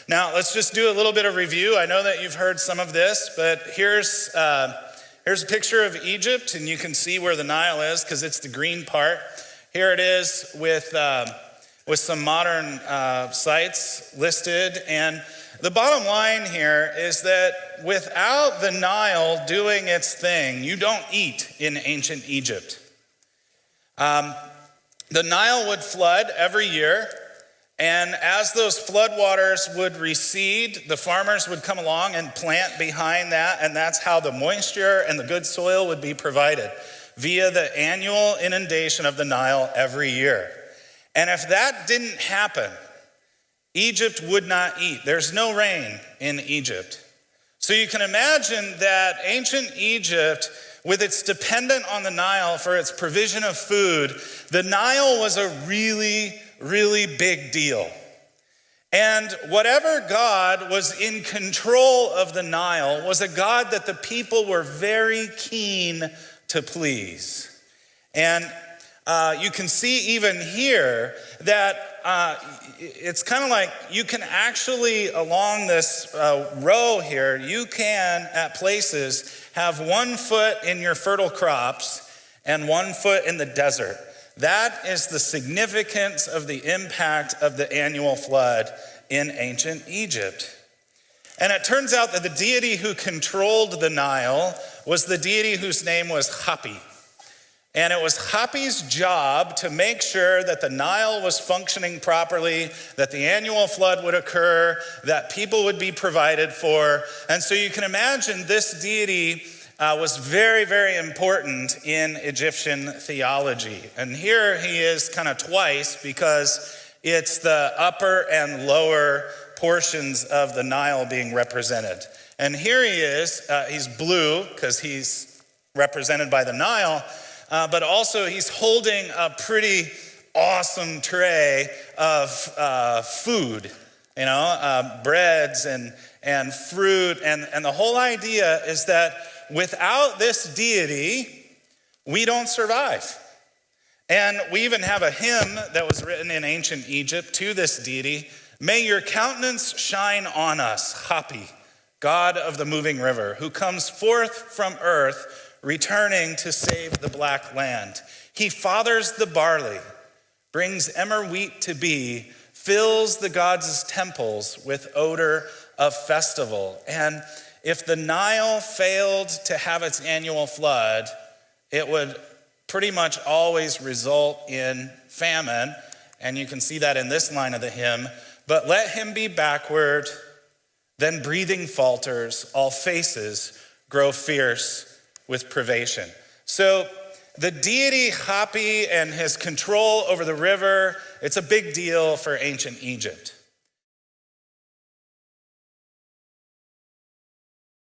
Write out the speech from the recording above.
Now, let's just do a little bit of review. I know that you've heard some of this, but here's a picture of Egypt, and you can see where the Nile is because it's the green part. Here it is with some modern sites listed. And the bottom line here is that without the Nile doing its thing, you don't eat in ancient Egypt. The Nile would flood every year. And as those floodwaters would recede, the farmers would come along and plant behind that, and that's how the moisture and the good soil would be provided via the annual inundation of the Nile every year. And if that didn't happen, Egypt would not eat. There's no rain in Egypt. So you can imagine that ancient Egypt, with its dependent on the Nile for its provision of food, the Nile was a really big deal. And whatever God was in control of the Nile was a God that the people were very keen to please. And you can see even here that it's kind of like you can actually, along this row here, you can at places have 1 foot in your fertile crops and 1 foot in the desert. That is the significance of the impact of the annual flood in ancient Egypt. And it turns out that the deity who controlled the Nile was the deity whose name was Hapy. And it was Hapy's job to make sure that the Nile was functioning properly, that the annual flood would occur, that people would be provided for. And so you can imagine this deity was very important in Egyptian theology. And here he is kind of twice because it's the upper and lower portions of the Nile being represented. And here he is, he's blue because he's represented by the Nile, but also he's holding a pretty awesome tray of food, breads and fruit. And the whole idea is that without this deity, we don't survive. And we even have a hymn that was written in ancient Egypt to this deity. May your countenance shine on us, Hapy, God of the moving river, who comes forth from earth, returning to save the black land. He fathers the barley, brings emmer wheat to be, fills the gods' temples with odor of festival. And if the Nile failed to have its annual flood, it would pretty much always result in famine. And you can see that in this line of the hymn. But let him be backward, then breathing falters, all faces grow fierce with privation. So the deity Hapy and his control over the river, it's a big deal for ancient Egypt.